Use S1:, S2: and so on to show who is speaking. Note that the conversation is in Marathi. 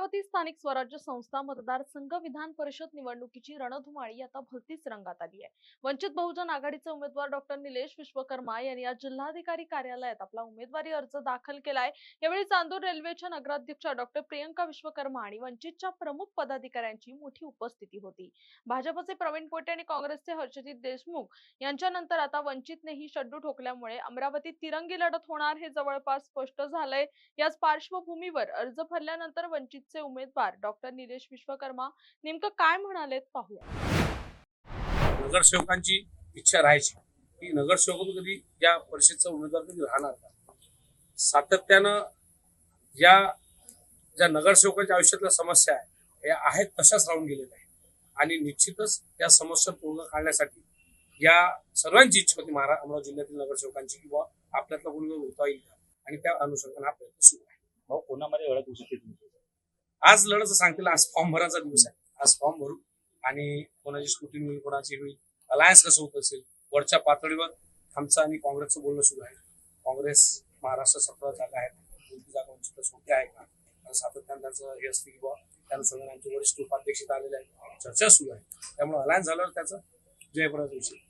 S1: अमरावती स्थानिक स्वराज्य संस्था मतदारसंघ विधान परिषद निवडणुकीची रणधुमाळी आता भलतीच रंगात आली आहे। वंचित बहुजन आघाडीचे उमेदवार डॉक्टर निलेश विश्वकर्मा यांनी आज जिल्हाधिकारी कार्यालयात आपला उमेदवारी अर्ज दाखल केलाय। यावेळी चांदूर रेल्वेच्या नगराध्यक्षा डॉक्टर प्रियंका विश्वकर्मा आणि वंचितच्या प्रमुख पदाधिकाऱ्यांची मोठी उपस्थिती होती। भाजपचे प्रवीण पोटे आणि काँग्रेसचे हर्षजित देशमुख यांच्यानंतर आता वंचितनेही शड्डू ठोकल्यामुळे अमरावतीत तिरंगी लढत होणार हे जवळपास स्पष्ट झालंय। याच पार्श्वभूमीवर अर्ज भरल्यानंतर वंचितचे उमेदवार डॉक्टर निलेश विश्वकर्मा नेमकं काय म्हणालेत पाहूया।
S2: नगरसेवकांची इच्छा राहायची की नगरसेवक कधी या परिषदेचा उमेदवार कधी राहणार का। सातत्यानं ज्या नगरसेवकांच्या आयुष्यातल्या समस्या आहे या आहेत तशाच राहून गेलेल्या आहेत आणि निश्चितच या समस्या पूर्ण करण्यासाठी या सर्वांची इच्छा होती अमरावती जिल्ह्यातील नगरसेवकांची किंवा आपल्यातला कोणी होता येईल आणि त्या अनुषंगाने हा प्रयत्न सुरू आहे।
S3: कोणामध्ये लढत होऊ शकते तुमची?
S2: आज लढत सांगतील, आज फॉर्म भरायचा दिवस आहे। आज फॉर्म भरू आणि कोणाची स्क्रुटिनी होईल, कोणाची होईल, अलायन्स कसं होत असेल, वरच्या पातळीवर आमचं आणि काँग्रेसचं बोलणं सुरू आहे। काँग्रेस महाराष्ट्र 17 जागा आहेत, 2 जागा वंचित सोप्या आहे का, सातत्यानं त्यांचं हे असते किंवा त्यानुसार आमचे वरिष्ठ उपाध्यक्ष आलेले आहेत, चर्चा सुरू आहे। त्यामुळे अलायन्स झाल्यावर त्याचं जयप्रद होईल।